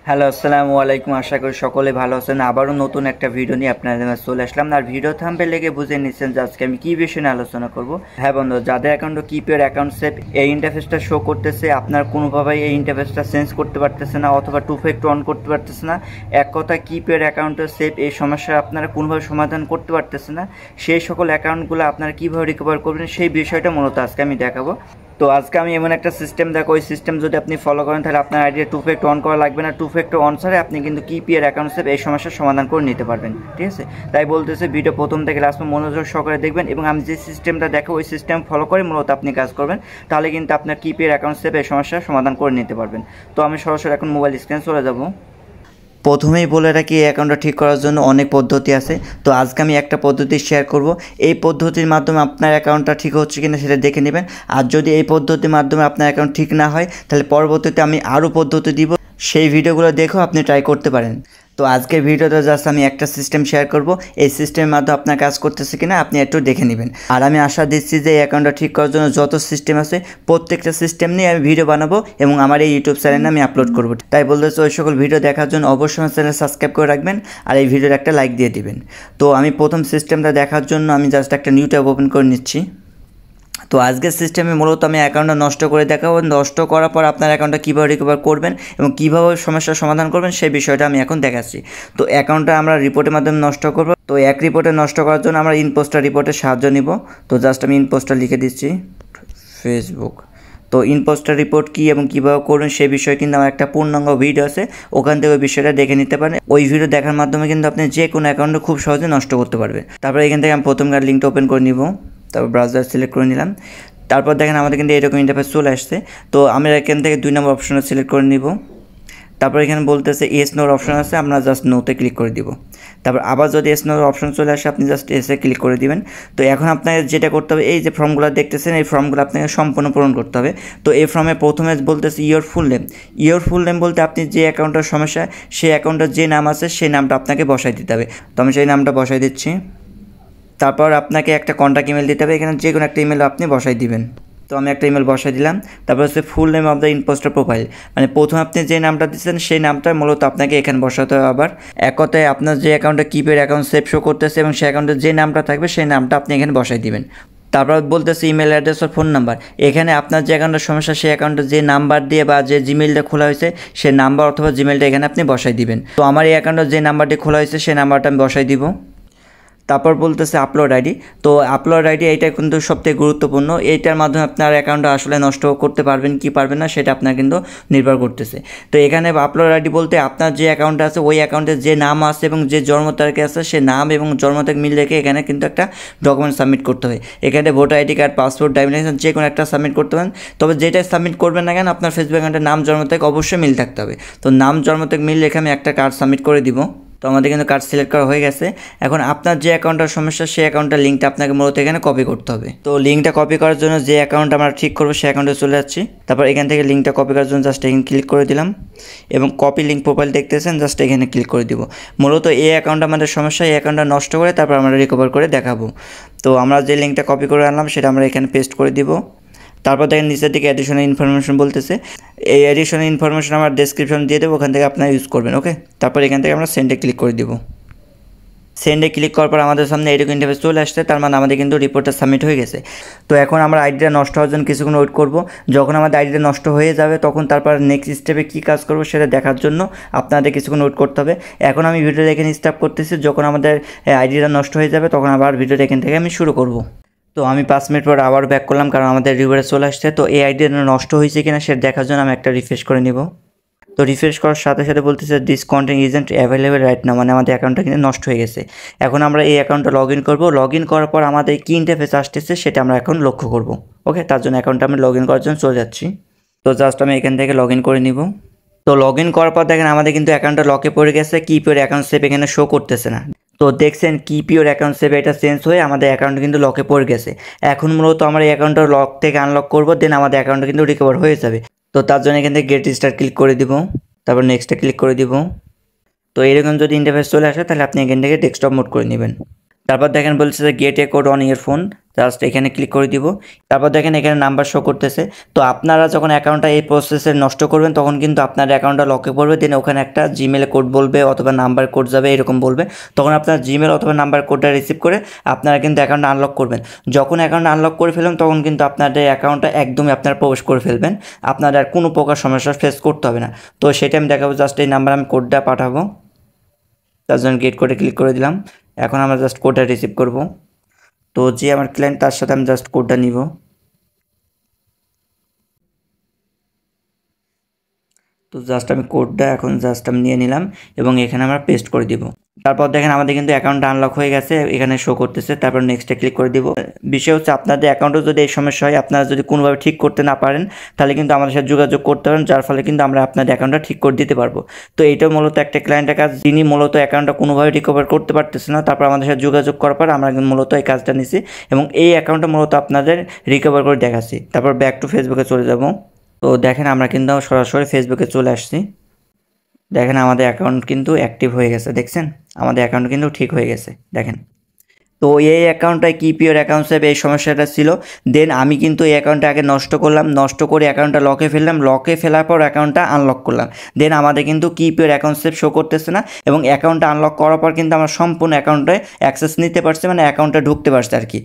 Hello, আসসালামু আলাইকুম। আশা করি সকলে ভালো আছেন। আবারও নতুন একটা ভিডিও নিয়ে আপনাদের মাঝে চলে আসলাম। আর ভিডিও থাম্বনেল লেগে বুঝে নিচ্ছেন যে আজকে আমি কী বিষয় নিয়ে আলোচনা করব। হ্যাঁ বন্ধু, যাদের অ্যাকাউন্টে কিপ ইওর অ্যাকাউন্ট সেভ এই ইন্টারফেসটা শো করতেছে, আপনার কোনোভাবেই এই ইন্টারফেসটা চেঞ্জ করতে পারতেছে না অথবা টু ফ্যাক্টর অন করতে পারতেছে না, এক কথা কিপ ইওর অ্যাকাউন্টে সেভ এই সমস্যা আপনারা কোনোভাবে সমাধান করতে পারতেছে না, সেই সকল অ্যাকাউন্টগুলো আপনারা কীভাবে রিকভার করবেন সেই বিষয়টা মূলত আজকে আমি দেখাবো। তো আজকে আমি এমন একটা সিস্টেম দেখো, ওই সিস্টেম যদি আপনি ফলো করেন তাহলে আপনার আইডিয়া টু ফ্যাক্টর অন করা লাগবে না। টু ফ্যাক্টর অন ছাড়া আপনি কিন্তু কিপ ইওর অ্যাকাউন্ট সেভ এই সমস্যার সমাধান করে নিতে পারবেন। ঠিক আছে, তাই বলতেছে ভিডিও প্রথম থেকে লাস্ট মনোযোগ সহকারে দেখবেন এবং আমি যে সিস্টেমটা দেখো ওই সিস্টেম ফলো করে মূলত আপনি কাজ করবেন, তাহলে কিন্তু আপনার কিপ ইওর অ্যাকাউন্ট সেভ এই সমস্যার সমাধান করে নিতে পারবেন। তো আমি সরাসরি এখন মোবাইল স্ক্রিনে চলে যাব। প্রথমেই বলে রাখি, এই অ্যাকাউন্টটা ঠিক করার জন্য অনেক পদ্ধতি আছে। তো আজকে আমি একটা পদ্ধতি শেয়ার করব। এই পদ্ধতির মাধ্যমে আপনার অ্যাকাউন্টটা ঠিক হচ্ছে কিনা সেটা দেখে নেবেন। আর যদি এই পদ্ধতির মাধ্যমে আপনার অ্যাকাউন্ট ঠিক না হয় তাহলে পরবর্তীতে আমি আরও পদ্ধতি দিব, সেই ভিডিওগুলো দেখেও আপনি ট্রাই করতে পারেন। তো আজকের ভিডিওতে জাস্ট আমি একটা সিস্টেম শেয়ার করব, এই সিস্টেমের মাধ্যমে আপনার কাজ করতেছে কিনা আপনি একটু দেখে নেবেন। আর আমি আশা দিচ্ছি যে এই অ্যাকাউন্টটা ঠিক করার জন্য যত সিস্টেম আছে প্রত্যেকটা সিস্টেম নিয়ে আমি ভিডিও বানাবো এবং আমার এই ইউটিউব চ্যানেলে আমি আপলোড করব। তাই বলতেছি ওই সকল ভিডিও দেখার জন্য অবশ্যই আমার চ্যানেল সাবস্ক্রাইব করে রাখবেন আর এই ভিডিওর একটা লাইক দিয়ে দিবেন। তো আমি প্রথম সিস্টেমটা দেখার জন্য আমি জাস্ট একটা নিউ ট্যাব ওপেন করে নিচ্ছি। তো আজকের সিস্টেমে মূলত আমি অ্যাকাউন্টটা নষ্ট করে দেখাবো, নষ্ট করার পর আপনার অ্যাকাউন্টটা কীভাবে রিকভার করবেন এবং কীভাবে সমস্যার সমাধান করবেন সেই বিষয়টা আমি এখন দেখাচ্ছি। তো অ্যাকাউন্টটা আমরা রিপোর্টের মাধ্যমে নষ্ট করব। তো এক রিপোর্টে নষ্ট করার জন্য আমরা ইনপোস্টার রিপোর্টের সাহায্য নিব। তো জাস্ট আমি ইনপোস্টার লিখে দিচ্ছি ফেসবুক। তো ইনপোস্টার রিপোর্ট কী এবং কীভাবে করুন সে বিষয়ে কিন্তু আমার একটা পূর্ণাঙ্গ ভিডিও আছে, ওখান থেকে ওই বিষয়টা দেখে নিতে পারেন। ওই ভিডিও দেখার মাধ্যমে কিন্তু আপনি যে কোনো অ্যাকাউন্টে খুব সহজে নষ্ট করতে পারবেন। তারপরে এখান থেকে আমি প্রথমকার লিঙ্কটা ওপেন করে নিব, তারপর ব্রাউজার সিলেক্ট করে নিলাম। তারপর দেখেন আমাদের কিন্তু এরকম ইন্টারফেস চলে আসছে। তো আমরা এখান থেকে 2 নম্বর অপশনটা সিলেক্ট করে নিব। তারপর এখানে বলতেছে এস নোর অপশন আছে, আমরা জাস্ট নোতে ক্লিক করে দিব। তারপর আবার যদি এস নোর অপশন চলে আসে আপনি জাস্ট এসে ক্লিক করে দিবেন। তো এখন আপনাকে যেটা করতে হবে, এই যে ফর্মগুলো দেখতেছেন এই ফর্মগুলো আপনাকে সম্পূর্ণ পূরণ করতে হবে। তো এই ফর্মে প্রথমে বলতেছে your full name. Your full name বলতে আপনি যে অ্যাকাউন্টের সমস্যা সেই অ্যাকাউন্টের যে নাম আছে সেই নামটা আপনাকে বসাই দিতে হবে। তো আমি সেই নামটা বসাই দিচ্ছি। তারপর আপনাকে একটা কন্ট্যাক্ট ইমেল দিতে হবে, এখানে যে কোনো একটা ইমেল আপনি বসাই দিবেন। তো আমি একটা ইমেল বসাই দিলাম। তারপর হচ্ছে full name of the impostor profile, মানে প্রথমে আপনি যে নামটা দিচ্ছেন সেই নামটা মূলত আপনাকে এখানে বসাতে হবে। আবার এক কথায় আপনার যে অ্যাকাউন্টে কিপের অ্যাকাউন্ট সেভ শো করতেছে এবং সেই অ্যাকাউন্টে যে নামটা থাকবে সেই নামটা আপনি এখানে বসাই দিবেন। তারপর বলতেছে ইমেল অ্যাড্রেস আর ফোন নাম্বার, এখানে আপনার যে অ্যাকাউন্টের সমস্যা সেই অ্যাকাউন্টে যে নাম্বার দিয়ে বা যে জিমেলটা খোলা হয়েছে সেই নাম্বার অথবা জিমেলটা এখানে আপনি বসাই দিবেন। তো আমার এই অ্যাকাউন্টে যে নাম্বারটি খোলা হয়েছে সেই নাম্বারটা আমি বসাই দিব। তারপর বলতেছে আপলোড আইডি। তো আপলোড আইডি এইটা কিন্তু সবথেকে গুরুত্বপূর্ণ, এইটার মাধ্যমে আপনার অ্যাকাউন্টটা আসলে নষ্ট করতে পারবেন কি পারবেন না সেটা আপনার কিন্তু নির্ভর করতেছে। তো এখানে আপলোড আইডি বলতে আপনার যে অ্যাকাউন্ট আছে ওই অ্যাকাউন্টের যে নাম আছে এবং যে জন্ম তারিখ আছে সে নাম এবং জন্ম তারিখ মিল রেখে এখানে কিন্তু একটা ডকুমেন্ট সাবমিট করতে হয়। এখানে voter ID card, passport, driving licence যে কোনো একটা সাবমিট করতে পারেন। তবে যেটাই সাবমিট করবেন না কেন আপনার ফেসবুক অ্যাকাউন্টের নাম জন্ম তারিখ অবশ্যই মিল থাকতে হবে। তো নাম জন্ম তারিখ মিল রেখে আমি একটা কার্ড সাবমিট করে দিব। তো আমাদের কিন্তু কার্ড সিলেক্ট করা হয়ে গেছে। এখন আপনার যে অ্যাকাউন্টের সমস্যা সেই অ্যাকাউন্টের লিঙ্কটা আপনাকে মূলত এখানে কপি করতে হবে। তো লিঙ্কটা কপি করার জন্য যে অ্যাকাউন্ট আমরা ঠিক করবো সেই অ্যাকাউন্টে চলে যাচ্ছি। তারপর এখান থেকে লিঙ্কটা কপি করার জন্য জাস্ট এখানে ক্লিক করে দিলাম এবং কপি লিঙ্ক প্রোফাইল দেখতেছেন জাস্ট এখানে ক্লিক করে দিব। মূলত এই অ্যাকাউন্ট আমাদের সমস্যা, এই অ্যাকাউন্টটা নষ্ট করে তারপর আমরা রিকভার করে দেখাবো। তো আমরা যে লিঙ্কটা কপি করে আনলাম সেটা আমরা এখানে পেস্ট করে দিব। তারপর দেখেন নিচের দিকে অ্যাডিশনাল ইনফরমেশন বলতেছে, এই অ্যাডিশনাল ইনফরমেশন আমার ডেসক্রিপশন দিয়ে দেবো, ওখান থেকে আপনারা ইউজ করবেন। ওকে, তারপর এখান থেকে আমরা সেন্ডে ক্লিক করে দিব। সেন্ডে ক্লিক করার পর আমাদের সামনে এরকম ইন্টারফেস চলে আসছে, তার মানে আমাদের কিন্তু রিপোর্টটা সাবমিট হয়ে গেছে। তো এখন আমরা আইডিটা নষ্ট হওয়ার জন্য কিছুক্ষণ ওয়েট করব। যখন আমাদের আইডিটা নষ্ট হয়ে যাবে তখন তারপর নেক্সট স্টেপে কী কাজ করবো সেটা দেখার জন্য আপনাদের কিছুক্ষণ ওয়েট করতে হবে। এখন আমি ভিডিওটা এখানে স্টপ করতেছি, যখন আমাদের আইডিটা নষ্ট হয়ে যাবে তখন আবার ভিডিওটা এখান থেকে আমি শুরু করব। তো আমি 5 মিনিট পর আবার ব্যাক করলাম কারণ আমাদের রিভিউরে চলে আসছে। তো এই আইডিটা নষ্ট হয়েছে কিনা সেটা দেখার জন্য আমি একটা রিফ্রেশ করে নিব। তো রিফ্রেশ করার সাথে সাথে বলতেছে this content isn't available right now, মানে আমাদের অ্যাকাউন্টটা কিন্তু নষ্ট হয়ে গেছে। এখন আমরা এই অ্যাকাউন্টটা লগ ইন করবো। লগ ইন করার পর আমাদের কী ইন্টারফেস আসতেছে সেটা আমরা এখন লক্ষ্য করব। ওকে, তার জন্য অ্যাকাউন্টটা আমি লগ ইন করার জন্য চলে যাচ্ছি। তো জাস্ট আমি এখান থেকে লগ ইন করে নিব। তো লগ ইন করার পর দেখেন আমাদের কিন্তু অ্যাকাউন্টটা লকে পড়ে গেছে, কিপ ইওর অ্যাকাউন্ট সেভ এখানে শো করতেছে না। তো দেখছেন কিপ ইওর অ্যাকাউন্ট সেভ এটা চেঞ্জ হয়ে আমাদের অ্যাকাউন্ট কিন্তু লকে পড়ে গেছে। এখন মূলত আমরা এই অ্যাকাউন্টটা লক থেকে আনলক করবো, দেন আমাদের অ্যাকাউন্টটা কিন্তু রিকভার হয়ে যাবে। তো তার জন্য এখান থেকে গেট স্টার্ট ক্লিক করে দিব, তারপর নেক্সটে ক্লিক করে দিব। তো এরকম যদি ইন্টারফেস চলে আসে তাহলে আপনি এখান থেকে ডেস্কটপ মোড করে নেবেন। তারপর দেখেন বলছে যে gate A code on year phone, just এখানে ক্লিক করে দিব। তারপর দেখেন এখানে নাম্বার শো করতেছে। তো আপনারা যখন অ্যাকাউন্টটা এই প্রসেসে নষ্ট করবেন তখন কিন্তু আপনার অ্যাকাউন্টটা লকে পড়বে, দেন ওখানে একটা জিমেলে কোড বলবে অথবা নাম্বার কোড যাবে এরকম বলবে। তখন আপনার জিমেল অথবা নাম্বার কোডটা রিসিভ করে আপনারা কিন্তু অ্যাকাউন্টটা আনলক করবেন। যখন অ্যাকাউন্ট আনলক করে ফেলবেন তখন কিন্তু আপনাদের অ্যাকাউন্টটা একদমই আপনারা প্রবেশ করে ফেলবেন, আপনার আর কোনো প্রকার সমস্যা ফেস করতে হবে না। তো সেটা আমি দেখাবো, জাস্ট এই নাম্বার আমি কোডটা পাঠাবো, তার জন্য গেট কোডে ক্লিক করে দিলাম। এখন আমরা জাস্ট কোডটা রিসিভ করব। তো যে আমার ক্লায়েন্ট তার সাথে আমি জাস্ট কোডটা নিব। তো জাস্ট আমি কোডটা এখন জাস্ট আমি নিয়ে নিলাম এবং এখানে আমরা পেস্ট করে দিব। তারপর দেখেন আমাদের কিন্তু অ্যাকাউন্টটা আনলক হয়ে গেছে, এখানে শো করতেছে। তারপর নেক্সটে ক্লিক করে দিব। বিষয় হচ্ছে আপনাদের অ্যাকাউন্টে যদি এই সমস্যা হয়, আপনারা যদি কোনোভাবে ঠিক করতে না পারেন তাহলে কিন্তু আমাদের সাথে যোগাযোগ করতে পারেন, যার ফলে কিন্তু আমরা আপনাদের অ্যাকাউন্টটা ঠিক করে দিতে পারবো। তো এইটাও মূলত একটা ক্লায়েন্টের কাজ, যিনি মূলত অ্যাকাউন্টটা কোনোভাবে রিকভার করতে পারতেছে না, তারপর আমাদের সাথে যোগাযোগ করার পর আমরা কিন্তু মূলত এই কাজটা নিছি এবং এই অ্যাকাউন্টটা মূলত আপনাদের রিকভার করে দেখাচ্ছি। তারপর ব্যাক টু ফেসবুকে চলে যাব। তো দেখেন আমরা কিন্তু সরাসরি ফেসবুকে চলে আসছি। দেখেন আমাদের অ্যাকাউন্ট কিন্তু অ্যাক্টিভ হয়ে গেছে, দেখছেন আমাদের অ্যাকাউন্ট কিন্তু ঠিক হয়ে গেছে দেখেন। তো এই অ্যাকাউন্টটায় কিপ ইওর অ্যাকাউন্ট সেভ এই সমস্যাটা ছিল। দেন আমি কিন্তু এই অ্যাকাউন্টটা আগে নষ্ট করলাম, নষ্ট করে অ্যাকাউন্টটা লকে ফেললাম, লকে ফেলার পর অ্যাকাউন্টটা আনলক করলাম। দেন আমাদের কিন্তু keep your account save show করতেছে না এবং অ্যাকাউন্টটা আনলক করার পর কিন্তু আমরা সম্পূর্ণ অ্যাকাউন্টে অ্যাক্সেস নিতে পারছি, মানে অ্যাকাউন্টে ঢুকতে পারছি আর কি।